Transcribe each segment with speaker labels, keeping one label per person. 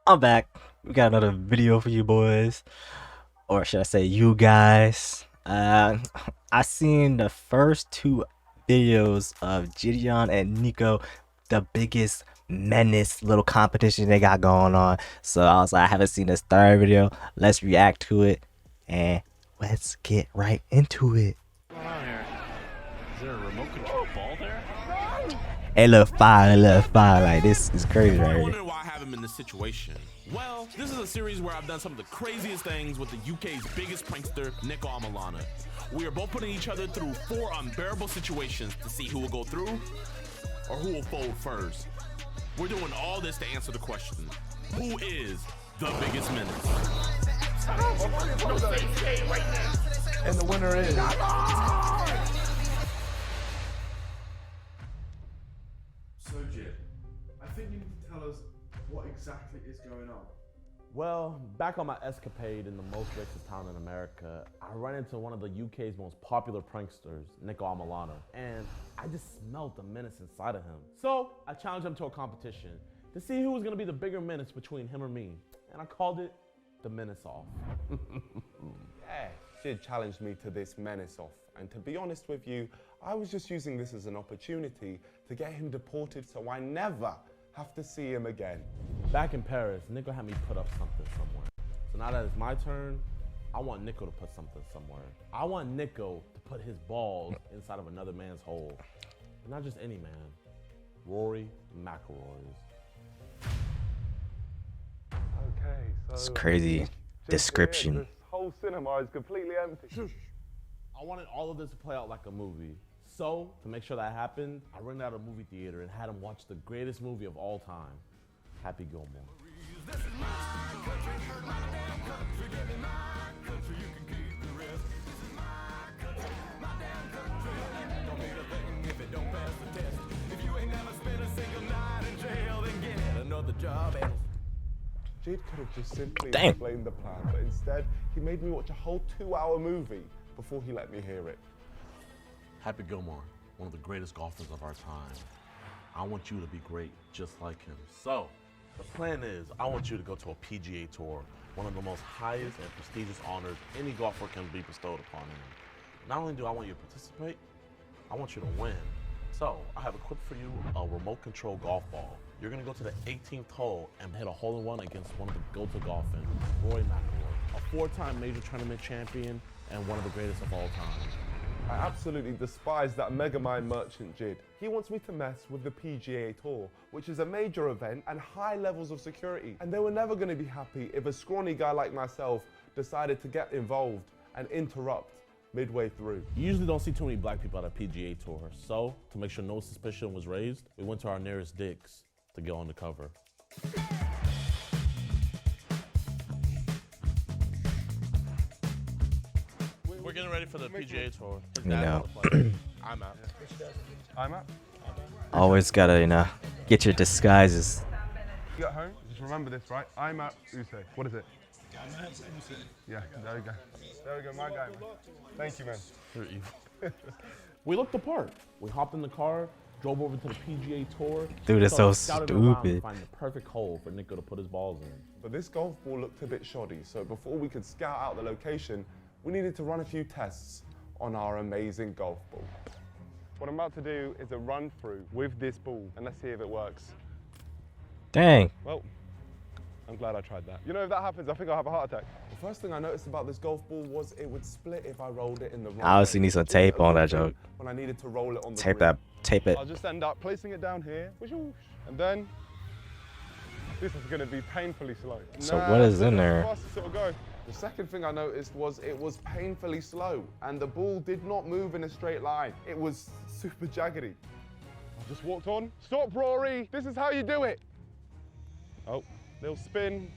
Speaker 1: I'm back. We got another video for you boys, or should I say you guys. I seen the first two videos of Gideon and Nico, the biggest menace little competition they got going on. So I was like, I haven't seen this third video. Let's react to it and let's get right into it.
Speaker 2: What's going on here? Is there a remote control ball there?
Speaker 1: Hey, look fire, like this is crazy right
Speaker 3: I
Speaker 1: here.
Speaker 3: wonder why I have him in this situation. Well, this is a series where I've done some of the craziest things with the UK's biggest prankster, Nico Amalana. We are both putting each other through 4 unbearable situations to see who will go through or who will fold first. We're doing all this to answer the question, who is the biggest menace?
Speaker 4: And the winner is...
Speaker 5: So, Jid, I think you need to tell us what exactly is going on.
Speaker 4: Well, back on my escapade in the most racist town in America, I ran into one of the UK's most popular pranksters, Nico Amalana, and I just smelled the menace inside of him. So I challenged him to a competition to see who was gonna be the bigger menace between him or me, and I called it the Menace Off.
Speaker 6: Yeah, Jid challenged me to this Menace Off, and to be honest with you, I was just using this as an opportunity to get him deported so I never have to see him again.
Speaker 4: Back in Paris, Nico had me put up something somewhere. So now that it's my turn, I want Nico to put something somewhere. I want Nico to put his balls inside of another man's hole. And not just any man, Rory McIlroy's.
Speaker 6: Okay, so...
Speaker 1: It's crazy description.
Speaker 6: This whole cinema is completely empty.
Speaker 4: I wanted all of this to play out like a movie. So, to make sure that happened, I rented out a movie theater and had him watch the greatest movie of all time, Happy Gilmore.
Speaker 6: Jid could have just simply
Speaker 1: Damn.
Speaker 6: explained the plan, but instead, he made me watch a whole 2-hour movie before he let me hear it.
Speaker 7: Happy Gilmore, one of the greatest golfers of our time. I want you to be great just like him. So, the plan is, I want you to go to a PGA Tour, one of the most highest and prestigious honors any golfer can be bestowed upon him. Not only do I want you to participate, I want you to win. So, I have equipped for you a remote control golf ball. You're gonna go to the 18th hole and hit a hole-in-one against one of the GOATs of golfing, Rory McIlroy, a 4-time major tournament champion and one of the greatest of all time.
Speaker 6: I absolutely despise that Megamind merchant Jid. He wants me to mess with the PGA Tour, which is a major event and high levels of security. And they were never going to be happy if a scrawny guy like myself decided to get involved and interrupt midway through.
Speaker 4: You usually don't see too many black people at a PGA Tour, so to make sure no suspicion was raised, we went to our nearest Dick's to go on the cover.
Speaker 2: We're getting ready for the PGA Tour.
Speaker 1: You know,
Speaker 6: I'm out. I'm out.
Speaker 1: always gotta, get your disguises.
Speaker 6: You at home? Just remember this, right? I'm at Use. What is it? Yeah, there we go. There we go, my guy. Man. Thank you, man.
Speaker 4: You're evil. We looked the part. We hopped in the car, drove over to the PGA Tour.
Speaker 1: Dude, it's so
Speaker 4: scouted around to
Speaker 1: stupid.
Speaker 4: find the perfect hole for Nico to put his balls in.
Speaker 6: But this golf ball looked a bit shoddy, so before we could scout out the location, we needed to run a few tests on our amazing golf ball. What I'm about to do is a run through with this ball, and let's see if it works.
Speaker 1: Dang.
Speaker 6: Well, I'm glad I tried that. You know, if that happens, I think I'll have a heart attack. The first thing I noticed about this golf ball was it would split if I rolled it in the wrong
Speaker 1: I obviously
Speaker 6: way.
Speaker 1: need some tape on that joke.
Speaker 6: When I needed to roll it on the
Speaker 1: Tape
Speaker 6: green.
Speaker 1: that, tape it.
Speaker 6: I'll just end up placing it down here, and then this is going to be painfully slow.
Speaker 1: So what is in there?
Speaker 6: That's the fastest it'll go. The second thing I noticed was it was painfully slow, and the ball did not move in a straight line. It was super jaggedy. I just walked on. Stop, Rory! This is how you do it! Oh, little spin,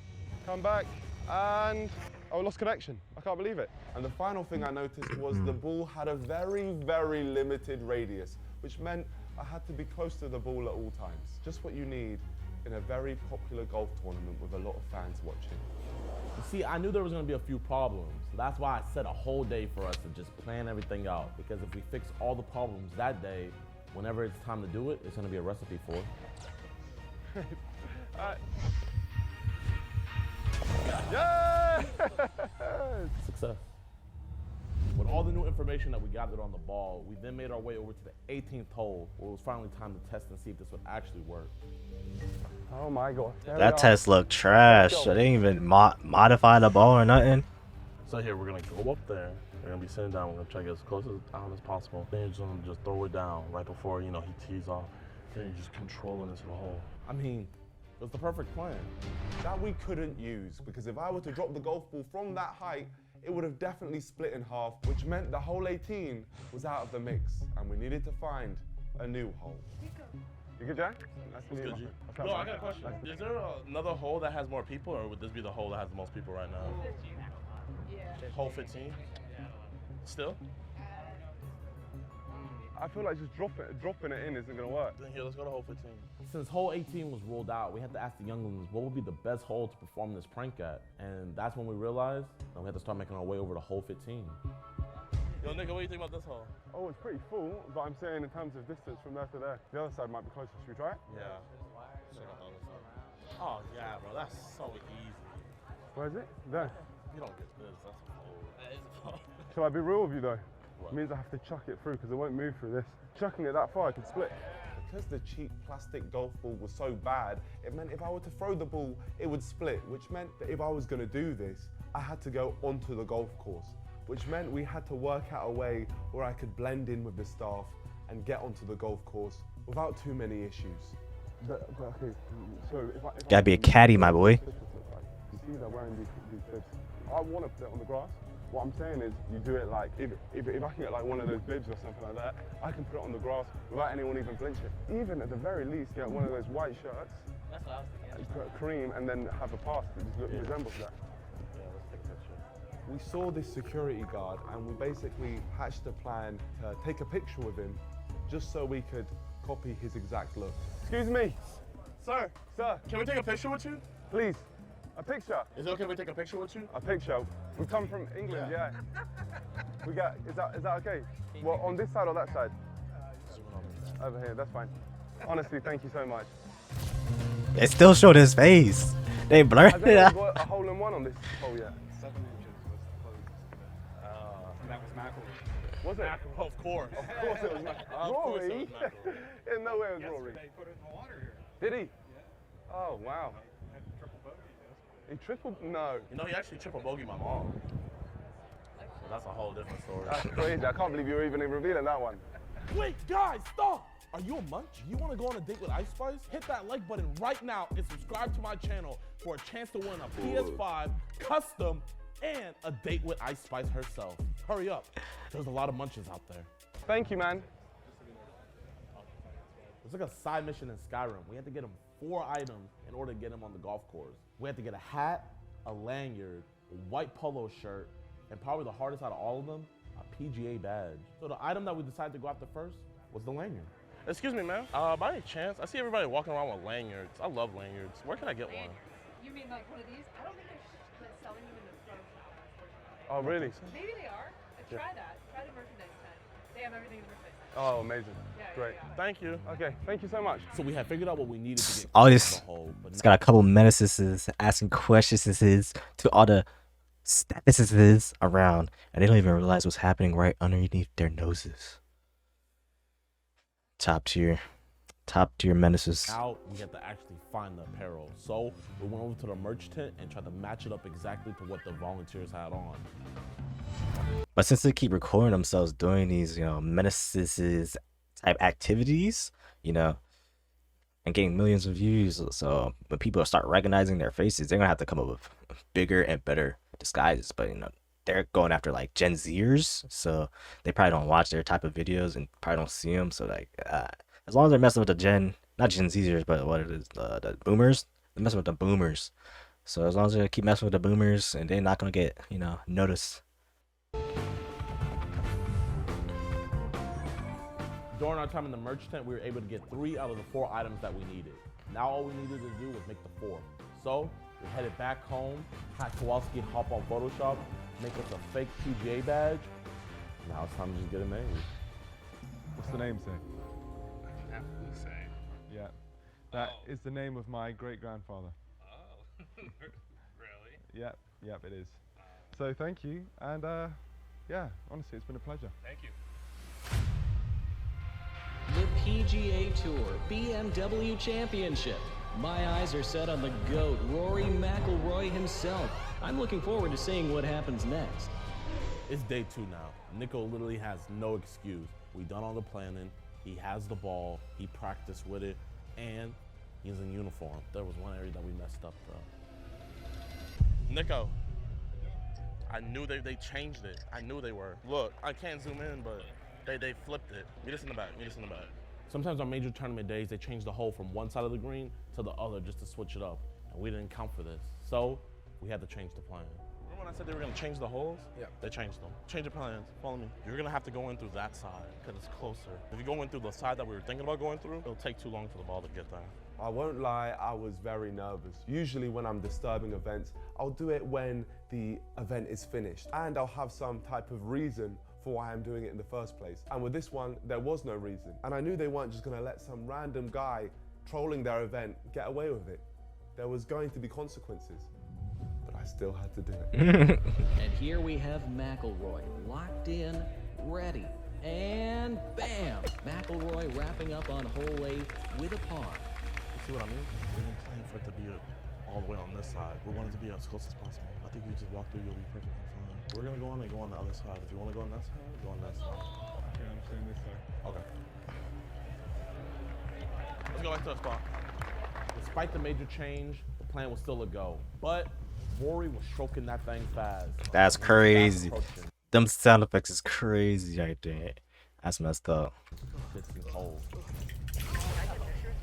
Speaker 6: come back, and oh, lost connection. I can't believe it. And the final thing I noticed was the ball had a very, very limited radius, which meant I had to be close to the ball at all times. Just what you need in a very popular golf tournament with a lot of fans watching.
Speaker 4: You see, I knew there was gonna be a few problems. That's why I set a whole day for us to just plan everything out. Because if we fix all the problems that day, whenever it's time to do it, it's gonna be a recipe for it. Success. With all the new information that we gathered on the ball, we then made our way over to the 18th hole, where it was finally time to test and see if this would actually work.
Speaker 6: Oh my god.
Speaker 1: That test looked trash. I didn't even modify the ball or nothing.
Speaker 7: So here, we're gonna go up there. We're gonna be sitting down. We're gonna try to get as close down as possible. Then you're just gonna throw it down right before, you know, he tees off. Then you're just controlling this hole.
Speaker 4: I mean, it was the perfect plan.
Speaker 6: That we couldn't use, because if I were to drop the golf ball from that height, it would have definitely split in half, which meant the hole 18 was out of the mix, and we needed to find a new hole. You good, Jack? Nice to meet you.
Speaker 7: No, I got a question. Is there another hole that has more people, or would this be the hole that has the most people right now?
Speaker 8: Yeah.
Speaker 7: Hole 15? Still?
Speaker 6: I feel like just dropping it in isn't gonna work.
Speaker 7: Then here, let's go to hole 15.
Speaker 4: Since hole 18 was ruled out, we had to ask the younglings what would be the best hole to perform this prank at. And that's when we realized that we had to start making our way over to hole 15.
Speaker 7: Yo, nigga, what do you think about this hole?
Speaker 6: Oh, it's pretty full, but I'm saying in terms of distance from there to there. The other side might be closer. Should we try it?
Speaker 7: Yeah. Oh, yeah, bro, that's so easy.
Speaker 6: Where is it? There.
Speaker 7: You don't get this, that's a hole. That is a hole.
Speaker 6: Shall I be real with you though?
Speaker 7: What?
Speaker 6: It means I have to chuck it through because it won't move through this. Chucking it that far, I could split. Because the cheap plastic golf ball was so bad, it meant if I were to throw the ball, it would split, which meant that if I was going to do this, I had to go onto the golf course, which meant we had to work out a way where I could blend in with the staff and get onto the golf course without too many issues. Okay, so if
Speaker 1: Gotta be a caddy, my boy.
Speaker 6: You see they're wearing these bibs. I want to put it on the grass. What I'm saying is, you do it like, if I can get like one of those bibs or something like that, I can put it on the grass without anyone even blinching. Even at the very least, get one of those white shirts,
Speaker 8: That's what I was thinking.
Speaker 6: put cream, and then have a pass that just resembles that.
Speaker 7: Yeah, let's take a picture.
Speaker 6: We saw this security guard, and we basically hatched a plan to take a picture with him, just so we could copy his exact look. Excuse me,
Speaker 7: Sir,
Speaker 6: sir,
Speaker 7: can we take a picture with you?
Speaker 6: please, a picture.
Speaker 7: Is it okay if we take a picture with you?
Speaker 6: A picture. We come from England, yeah. We got. Is that okay? Well, on this side or that side? Over here. That's fine. Honestly, thank you so much.
Speaker 1: It still showed his face. They blurred
Speaker 6: Has
Speaker 1: it
Speaker 6: anyone
Speaker 1: out.
Speaker 6: got a hole in one on this hole yet?
Speaker 5: 7 inches was the closest. That was McElroy.
Speaker 6: Was it?
Speaker 7: Of course.
Speaker 6: Of course it was
Speaker 7: Of course it
Speaker 6: Rory.
Speaker 7: was McElroy.
Speaker 6: In no way it was Rory.
Speaker 5: Yesterday, put it in the water here.
Speaker 6: Did he? Oh wow.
Speaker 5: Had a triple bogey.
Speaker 6: He tripled? No.
Speaker 7: You know, he actually triple bogeyed my mom. So that's a whole different story.
Speaker 6: That's crazy. I can't believe you were even revealing that one.
Speaker 4: Wait, guys, stop! Are you a munch? You want to go on a date with Ice Spice? Hit that like button right now and subscribe to my channel for a chance to win a PS5 custom and a date with Ice Spice herself. Hurry up. There's a lot of munches out there.
Speaker 6: Thank you, man.
Speaker 4: It's like a side mission in Skyrim. We had to get him 4 items in order to get him on the golf course. We had to get a hat, a lanyard, a white polo shirt, and probably the hardest out of all of them, a PGA badge. So the item that we decided to go after first was the lanyard.
Speaker 7: Excuse me, ma'am. By any chance, I see everybody walking around with lanyards. I love lanyards. Where can I get one?
Speaker 8: You mean like one of these? I don't think they're selling them in the pro shop, unfortunately.
Speaker 6: Oh, really?
Speaker 8: Maybe they are. Try that. Try the merchandise tent. They have everything in the merchandise tent.
Speaker 6: Oh, amazing.
Speaker 8: Yeah,
Speaker 6: Great.
Speaker 8: yeah.
Speaker 7: Thank you.
Speaker 6: Okay, thank you so much.
Speaker 4: So we had figured out what we needed to get
Speaker 1: All
Speaker 4: close
Speaker 1: this-
Speaker 4: to the hole, but
Speaker 1: It's got a couple menaces asking questions to all the statuses around, and they don't even realize what's happening right underneath their noses. Top tier menaces.
Speaker 4: now we had to actually find the apparel. So we went over to the merch tent and tried to match it up exactly to what the volunteers had on.
Speaker 1: But since they keep recording themselves doing these, menaces type activities, and getting millions of views, so when people start recognizing their faces, they're gonna have to come up with bigger and better disguises. But they're going after like Gen Zers, so they probably don't watch their type of videos and probably don't see them. So like, as long as they're messing with the not Gen Zers, but what it is, the boomers, they're messing with the boomers. So as long as they keep messing with the boomers, and they're not gonna get noticed.
Speaker 4: During our time in the merch tent, we were able to get 3 out of the 4 items that we needed. Now all we needed to do was make the 4th. So we headed back home, had Kowalski hop on Photoshop, make us a fake PGA badge. Now it's time to just get it made.
Speaker 5: What's the name say? Yeah. That is the name of my great-grandfather.
Speaker 9: Oh, really?
Speaker 5: Yep, it is.
Speaker 6: So thank you, and yeah, honestly, it's been a pleasure.
Speaker 2: Thank you.
Speaker 9: The PGA Tour BMW Championship. My eyes are set on the GOAT, Rory McIlroy himself. I'm looking forward to seeing what happens next.
Speaker 4: It's day 2 now. Nico literally has no excuse. We done all the planning. He has the ball. He practiced with it, and he's in uniform. There was one area that we messed up though.
Speaker 3: Nico, I knew they changed it. I knew they were. Look, I can't zoom in, but they flipped it. Meet us in the back. Meet us in the back.
Speaker 4: Sometimes on major tournament days, they change the hole from one side of the green to the other just to switch it up, and we didn't count for this. So we had to change the plan.
Speaker 3: Remember when I said they were gonna change the holes?
Speaker 4: Yeah.
Speaker 3: They changed them. Change the plans. Follow me. You're gonna have to go in through that side because it's closer. If you go in through the side that we were thinking about going through, it'll take too long for the ball to get there.
Speaker 6: I won't lie, I was very nervous. Usually when I'm disturbing events, I'll do it when the event is finished and I'll have some type of reason for why I'm doing it in the first place. And with this one, there was no reason. And I knew they weren't just gonna let some random guy trolling their event get away with it. There was going to be consequences, but I still had to do it.
Speaker 9: And here we have McIlroy, locked in, ready. And bam! McIlroy wrapping up on hole 8 with a par.
Speaker 3: You see what I mean? We didn't plan for it to be all the way on this side. We wanted to be as close as possible. I think you just walk through, you'll be perfectly fine. We're gonna go on and go on the other side. If you wanna go on that side, go on that side.
Speaker 6: Okay, I'm saying this side.
Speaker 3: Okay. Let's go back to the spot.
Speaker 4: Despite the major change, the plan was still a go. But Rory was stroking that thing fast.
Speaker 1: That's
Speaker 4: Fast
Speaker 1: crazy.
Speaker 4: approaching.
Speaker 1: Them sound effects is crazy right there. That's messed up.
Speaker 4: 15th hole.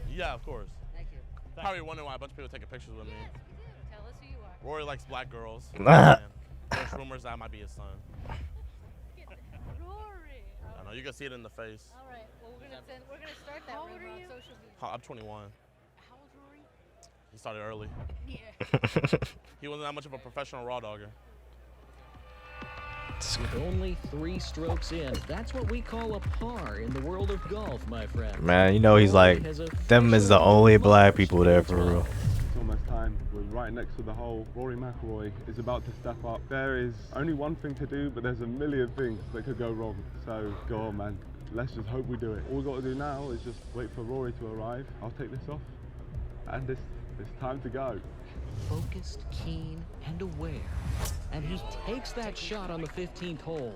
Speaker 3: Yeah, of course.
Speaker 8: Thank you.
Speaker 3: Probably wondering why a bunch of people taking pictures with me.
Speaker 8: Tell us who you are.
Speaker 3: Rory likes black girls.
Speaker 1: Ah.
Speaker 3: And there's rumors that I might be his son.
Speaker 8: Rory.
Speaker 3: I know you can see it in the face.
Speaker 8: All right. Well, we're gonna start that rumor on social media.
Speaker 3: I'm 21.
Speaker 8: How old's Rory?
Speaker 3: He started early.
Speaker 8: Yeah.
Speaker 3: He wasn't that much of a professional raw dogger.
Speaker 9: With only 3 strokes in, that's what we call a par in the world of golf, my friend.
Speaker 1: Man, you know he's like, them is the only black people there for real.
Speaker 6: It's almost time. We're right next to the hole. Rory McIlroy is about to step up. There is only one thing to do, but there's a million things that could go wrong. So go on, man. Let's just hope we do it. All we've got to do now is just wait for Rory to arrive. I'll take this off, and it's time to go.
Speaker 9: Focused, keen, and aware. And he takes that shot on the 15th hole.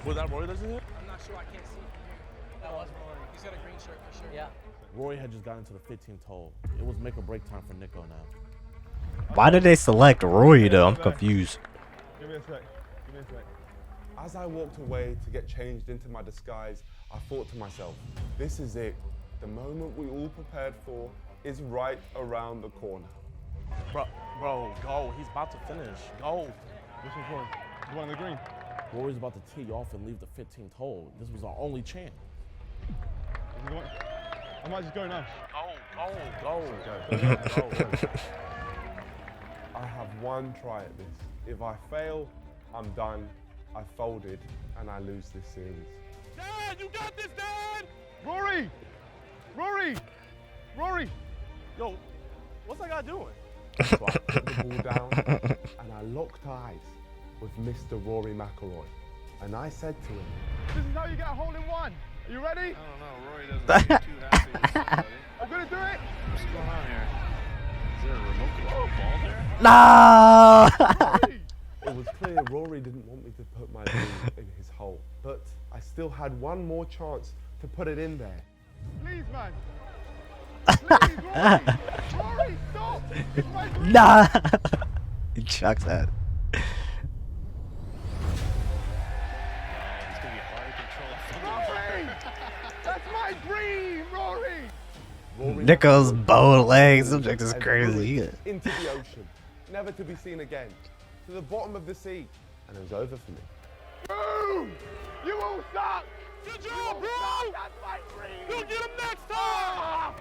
Speaker 3: Was that Rory that's in it?
Speaker 10: I'm not sure, I can't see. That was Rory. He's got a green shirt for sure. Yeah.
Speaker 4: Rory had just gotten to the 15th hole. It was make or break time for Nico now.
Speaker 1: Why did they select Rory though? I'm confused.
Speaker 6: Give me a sec. Give me a sec. As I walked away to get changed into my disguise, I thought to myself, this is it. The moment we all prepared for is right around the corner.
Speaker 3: Bro, go. He's about to finish. Go.
Speaker 6: This is Rory. He's one on the green.
Speaker 4: Rory's about to tee off and leave the 15th hole. This was our only chance.
Speaker 6: I might just go now.
Speaker 3: Go.
Speaker 6: I have one try at this. If I fail, I'm done. I folded and I lose this series.
Speaker 3: Dad, you got this, Dad!
Speaker 6: Rory!
Speaker 3: Yo, what's that guy doing?
Speaker 6: So I put the ball down and I locked eyes with Mr. Rory McIlroy. And I said to him, this is how you get a hole in one. Are you ready?
Speaker 2: I don't know. Rory doesn't seem too happy with somebody.
Speaker 6: I'm gonna do it.
Speaker 2: What's going on here? Is there a remote control ball there?
Speaker 1: No!
Speaker 6: It was clear Rory didn't want me to put my ball in his hole. But I still had one more chance to put it in there. Please, man. Please, Rory! Rory, stop! It's my dream!
Speaker 1: Nah! He chucks that.
Speaker 2: It's gonna be hard to control.
Speaker 6: Rory! That's my dream, Rory! Rory
Speaker 1: Nico's
Speaker 6: McIlroy
Speaker 1: bow legs, subject is
Speaker 6: and
Speaker 1: crazy.
Speaker 6: threw it into the ocean, never to be seen again, to the bottom of the sea, and it was over for me. Boom! You all suck!
Speaker 3: Good job, bro!
Speaker 6: That's my dream!
Speaker 3: You'll get him next time!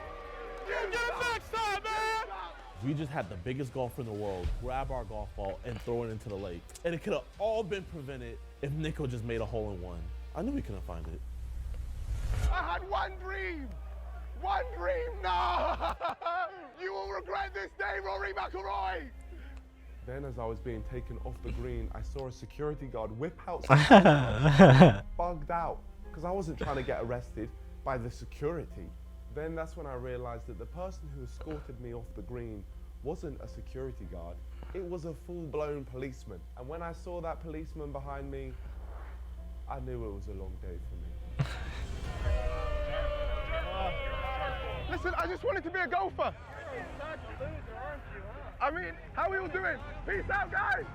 Speaker 3: You'll get him next time, man!
Speaker 4: We just had the biggest golfer in the world grab our golf ball and throw it into the lake. And it could have all been prevented if Nico just made a hole in one. I knew we couldn't find it.
Speaker 6: I had one dream! One dream! No! You will regret this day, Rory McIlroy! Then as I was being taken off the green, I saw a security guard whip out some bugged out because I wasn't trying to get arrested by the security. Then that's when I realized that the person who escorted me off the green wasn't a security guard. It was a full-blown policeman. And when I saw that policeman behind me, I knew it was a long day for me. Listen, I just wanted to be a golfer. I mean, how are we all doing? Peace out, guys.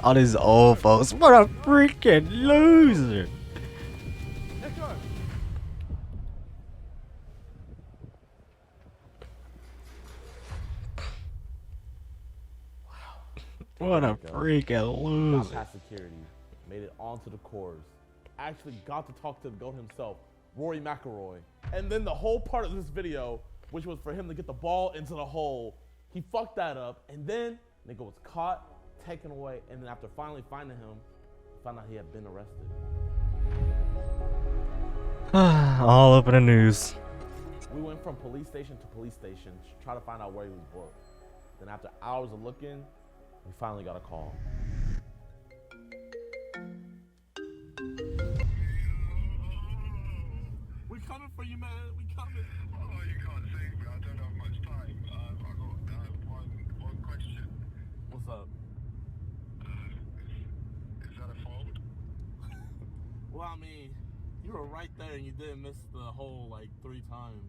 Speaker 1: All these old folks. What a freaking loser. What a freaking
Speaker 4: Got
Speaker 1: loser.
Speaker 4: past security, made it onto the course, actually got to talk to the GOAT himself, Rory McIlroy. And then the whole part of this video, which was for him to get the ball into the hole, he fucked that up, and then nigga was caught, taken away, and then after finally finding him, found out he had been arrested.
Speaker 1: All over the news.
Speaker 4: We went from police station to police station to try to find out where he was booked. Then after hours of looking, we finally got a call.
Speaker 3: We coming for you, man. We coming.
Speaker 11: Oh, you can't save me. I don't have much time. I got one question.
Speaker 3: What's up?
Speaker 11: Is that a fault?
Speaker 3: Well, I mean, you were right there and you didn't miss the hole like 3 times.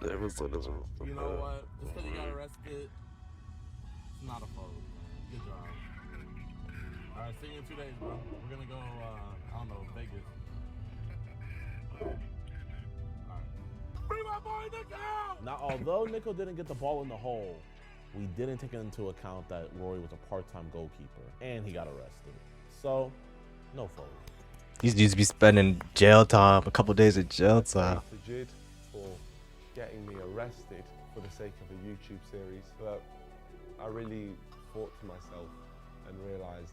Speaker 3: You know what? Just because you got arrested, it's not a fault. Good job. All right, see you in 2 days, bro. We're gonna go, I don't know, Vegas. All right. Bring my boy Nico!
Speaker 4: Now, although Nico didn't get the ball in the hole, we didn't take into account that Rory was a part-time goalkeeper and he got arrested. So, no fault.
Speaker 1: These dudes be spending jail time, a couple days of jail time.
Speaker 6: Thanks to Jid for getting me arrested for the sake of a YouTube series, but I really thought to myself and realized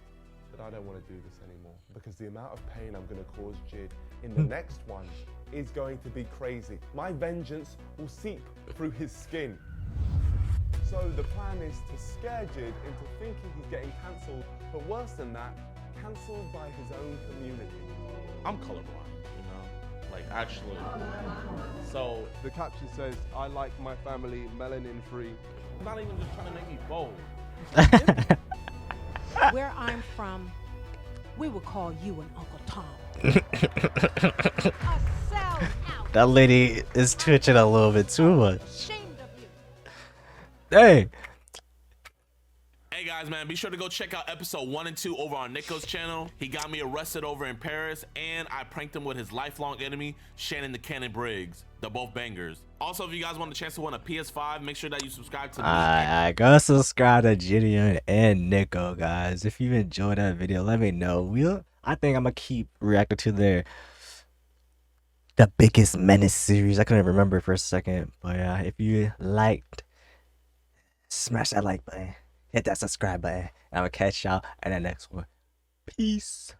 Speaker 6: that I don't want to do this anymore because the amount of pain I'm going to cause Jid in the next one is going to be crazy. My vengeance will seep through his skin. So the plan is to scare Jid into thinking he's getting cancelled, but worse than that, cancelled by his own community.
Speaker 4: I'm colorblind, you know? Like, actually. So,
Speaker 6: The caption says, I like my family melanin free.
Speaker 4: I'm not even just trying to make me bold.
Speaker 12: Where I'm from, we would call you an Uncle Tom.
Speaker 1: That lady is twitching a little bit too much.
Speaker 12: Ashamed of you.
Speaker 1: Hey.
Speaker 3: Hey guys, man, be sure to go check out episode 1 and 2 over on Nico's channel. He got me arrested over in Paris, and I pranked him with his lifelong enemy, Shannon the Cannon Briggs. They're both bangers. Also, if you guys want a chance to win a PS5, make sure that you subscribe to me.
Speaker 1: Alright, go subscribe to Gideon and Nico, guys. If you enjoyed that video, let me know. I think I'm gonna keep reacting to the biggest Menace series. I couldn't remember for a second, but yeah, if you liked, smash that like button, hit that subscribe button, and I'm gonna catch y'all in the next one. Peace.